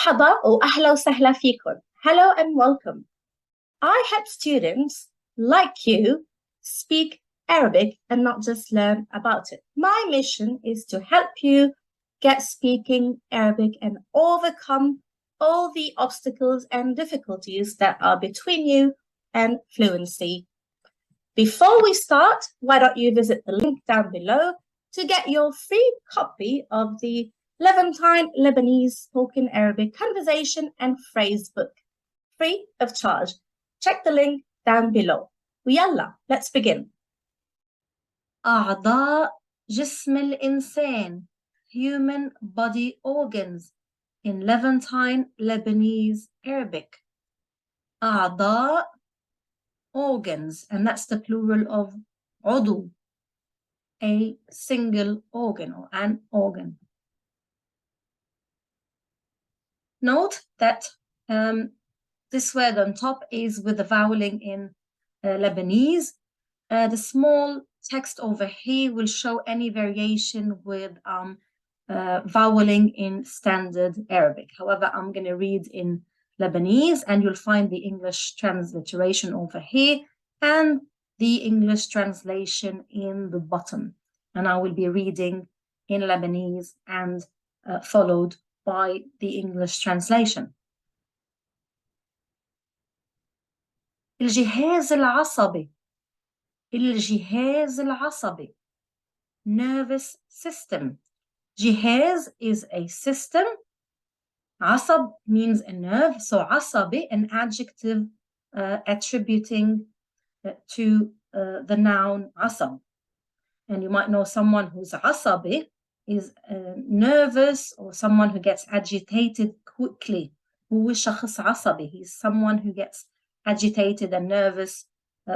مرحبا وأهلا وسهلا فيكم. Hello and welcome. I help students like you speak Arabic and not just learn about it. My mission is to help you get speaking Arabic and overcome all the obstacles and difficulties that are between you and fluency. Before we start, why don't you visit the link down below to get your free copy of the Levantine Lebanese Spoken Arabic Conversation and Phrase Book, free of charge. Check the link down below. ويلا, let's begin. أعضاء جسم الإنسان, human body organs, in Levantine Lebanese Arabic. أعضاء, organs, and that's the plural of عضو, a single organ or an organ. Note that this word on top is with the voweling in Lebanese. The small text over here will show any variation with voweling in Standard Arabic. However, I'm going to read in Lebanese, and you'll find the English transliteration over here and the English translation in the bottom. And I will be reading in Lebanese and followed by the English translation. الجهاز العصبي. الجهاز العصبي. Nervous system. جهاز is a system. عصب means a nerve. So عصبي, an adjective attributing to the noun عصب. And you might know someone who's عصبي is nervous or someone who gets agitated quickly. هو شخص عصبي. He's someone who gets agitated and nervous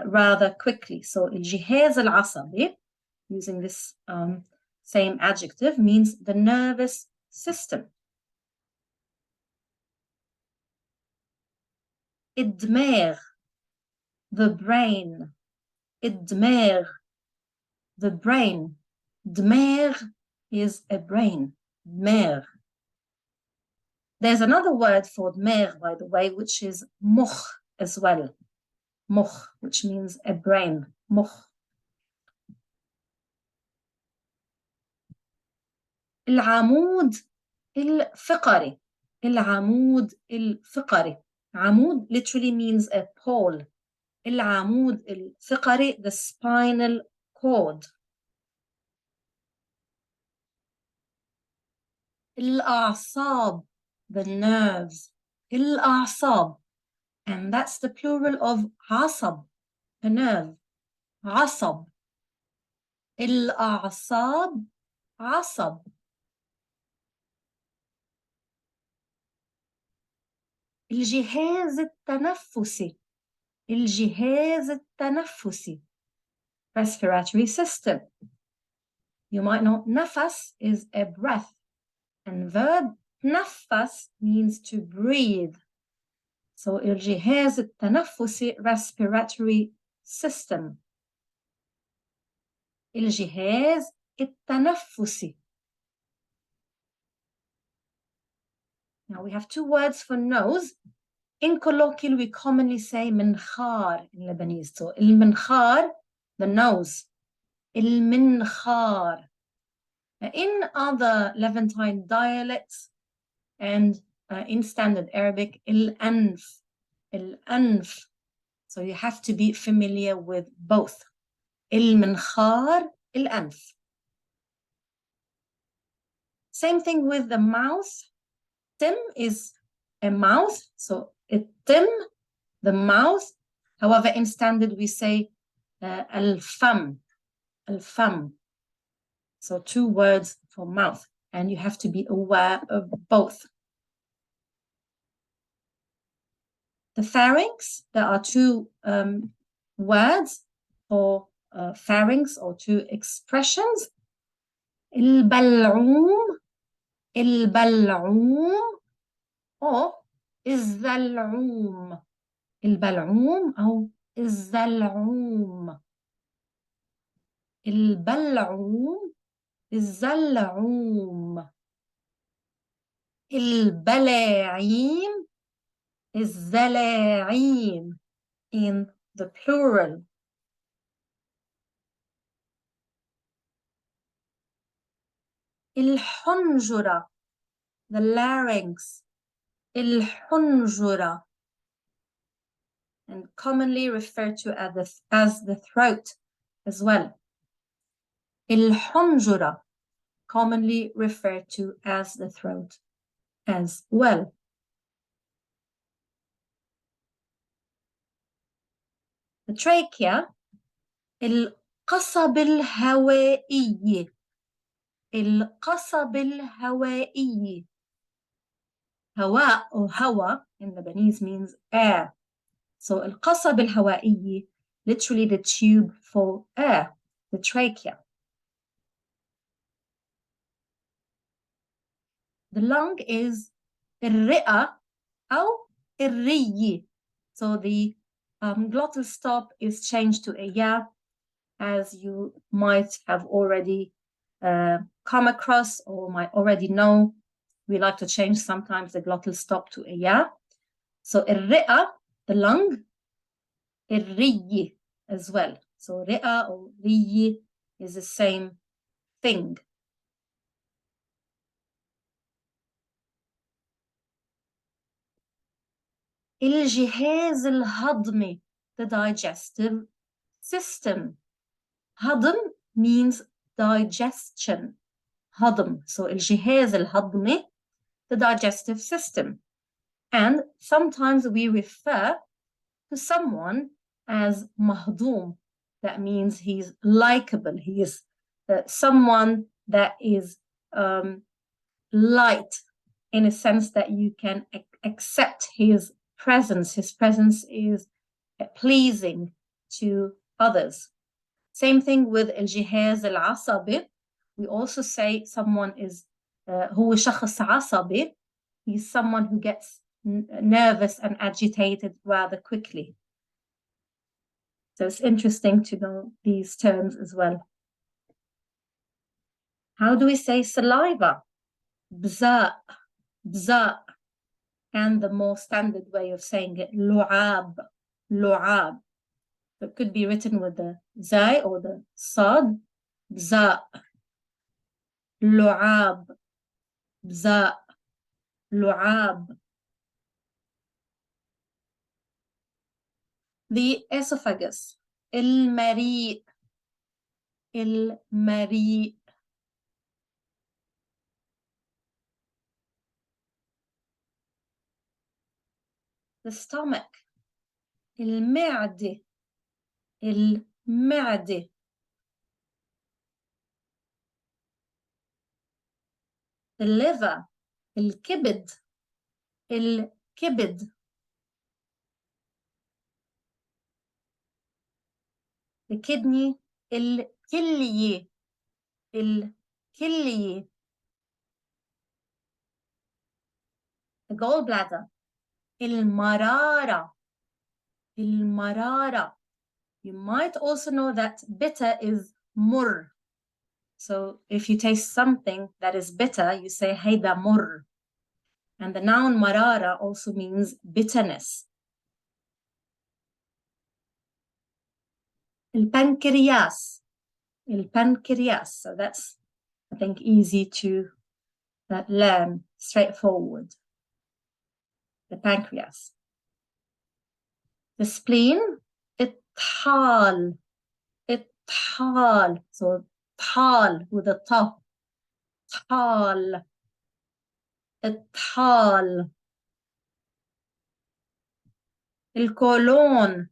rather quickly. So الجهاز العصبي, using this same adjective, means the nervous system. الدماغ, the brain. الدماغ, the brain. دماغ is a brain. دماغ. There's another word for دماغ, by the way, which is مخ as well. مخ, which means a brain. مخ. العمود الفقري. العمود الفقري. عمود literally means a pole. العمود الفقري, the spinal cord. الأعصاب, the nerves. الأعصاب, and that's the plural of عصب, a nerve. عصب. الأعصاب, عصب. الجهاز التنفسي. الجهاز التنفسي. Respiratory system. You might know نفس is a breath, and verb نفس means to breathe. So الجهاز التنفسي, respiratory system. الجهاز التنفسي. Now we have two words for nose. In colloquial, we commonly say منخار in Lebanese. So المنخار, the nose. المنخار. In other Levantine dialects and in Standard Arabic, الأنف. الأنف. So you have to be familiar with both. المنخار, الأنف. Same thing with the mouth. Tim is a mouth, so التم, the mouth. However, in Standard we say الفم. الفم. So two words for mouth, and you have to be aware of both. The pharynx, there are two words for pharynx, or two expressions. البلعوم. البلعوم or الزلعوم. البلعوم أو الزلعوم. البلعوم, الزلعوم. البلاعيم الزلاعين in the plural. الحنجرة the larynx. الحنجرة and commonly referred to as the throat as well. الحنجرة commonly referred to as the throat as well. The trachea القصب الهوائي. القصب الهوائي. هواء or هوا in Lebanese means air. So القصب الهوائي, literally the tube for air, the trachea. The lung is الرئة أو الري. So the glottal stop is changed to a ya, as you might have already come across or might already know. We like to change sometimes the glottal stop to a ya. So الرئة, the lung, الري as well. So رئة or ري is the same thing. الجهاز الهضمي, the digestive system. هضم means digestion. هضم. So الجهاز الهضمي, the digestive system. And sometimes we refer to someone as مهضوم. That means he's likable. He is someone that is light, in a sense that you can accept his presence. His presence is pleasing to others. Same thing with الجهاز العصبي. We also say someone is هو شخص عصبي. He's someone who gets nervous and agitated rather quickly. So it's interesting to know these terms as well. How do we say saliva? بزاء, بزاء. And the more standard way of saying it, لعاب, لعاب. So it could be written with the zai or the sad, بزاء, لعاب, بزاء, لعاب. The esophagus, المريء, المريء. The stomach, المعدة, المعدة. The liver, الكبد, الكبد. The kidney, الكلية, الكلية. The gallbladder, المرارة, المرارة. You might also know that bitter is مر. So if you taste something that is bitter, you say هيدا مر. And the noun مرارة also means bitterness. البنكرياس, البنكرياس. So that's, I think, easy to learn, straightforward. The pancreas. The spleen, الطحال, الطحال. So طحال with a ta. طحال, الطحال. الكولون,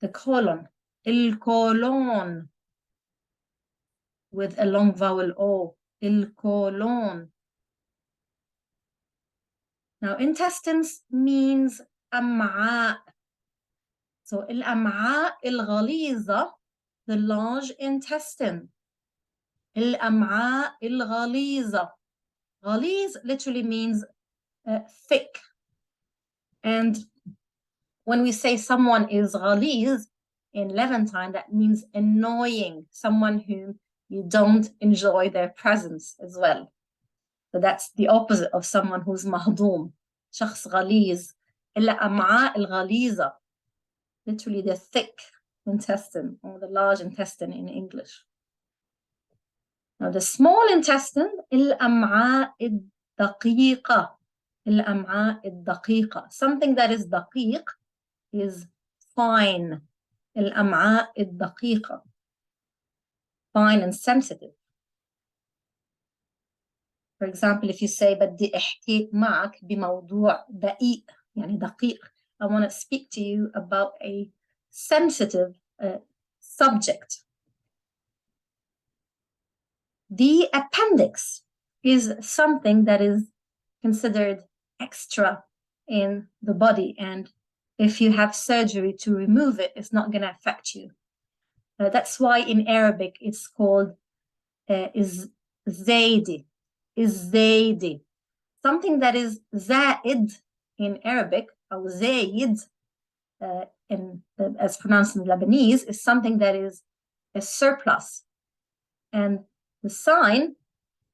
the colon, الكولون with a long vowel O, الكولون. Now intestines means أمعاء. So الأمعاء الغليظة, the large intestine. الأمعاء الغليظة. غليظ literally means thick. And when we say someone is غليظ in Levantine, that means annoying, someone whom you don't enjoy their presence as well. So that's the opposite of someone who's مهضوم. شخص غليظ. الأمعاء الغليظة. Literally the thick intestine or the large intestine in English. Now the small intestine, الأمعاء الدقيقة. الأمعاء الدقيقة. Something that is دقيق is fine. الأمعاء الدقيقة. Fine and sensitive. For example, if you say بدي أحكي معك بموضوع دقيق يعني دقيق. I want to speak to you about a sensitive subject. The appendix is something that is considered extra in the body, and if you have surgery to remove it, it's not going to affect you. That's why in Arabic it's called زايدي. Something that is زائد in Arabic, or زايد as pronounced in Lebanese, is something that is a surplus. And the sign,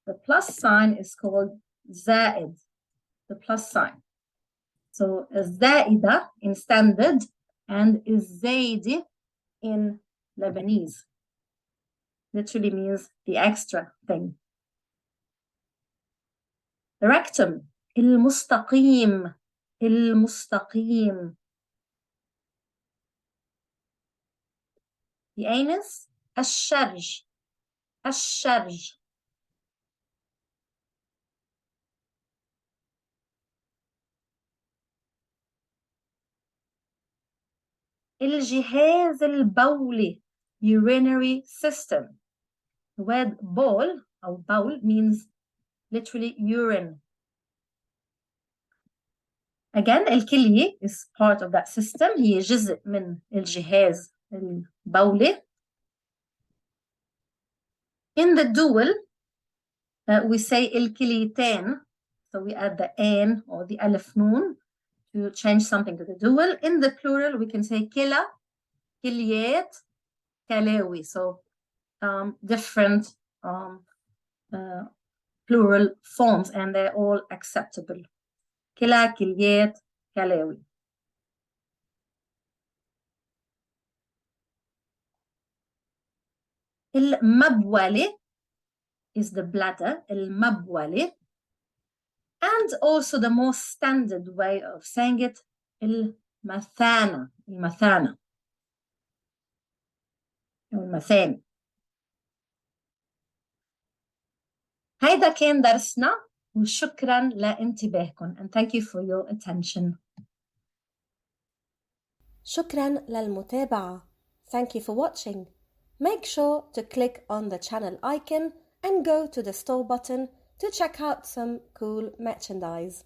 the plus sign, is called زائد, the plus sign. So زائدة in standard and is زايدة in Lebanese. Literally means the extra thing. The rectum, المستقيم. The anus, الشرج. الجهاز البولي, urinary system. The word bol or bowl means literally urine. Again, الكلية is part of that system. هي جزء من الجهاز البولي. In the dual, we say الكليتين. So we add the an or the alif noon to change something to the dual. In the plural, we can say كلا, كليات, كلاوي. So different plural forms, and they're all acceptable. كلا, كليات, كلاوي. المبولة is the bladder, المبولة. And also the most standard way of saying it, المثانة. هيدا كان درسنا وشكرا لانتباهكم, and thank you for your attention. شكرا للمتابعة. Thank you for watching. Make sure to click on the channel icon and go to the store button to check out some cool merchandise.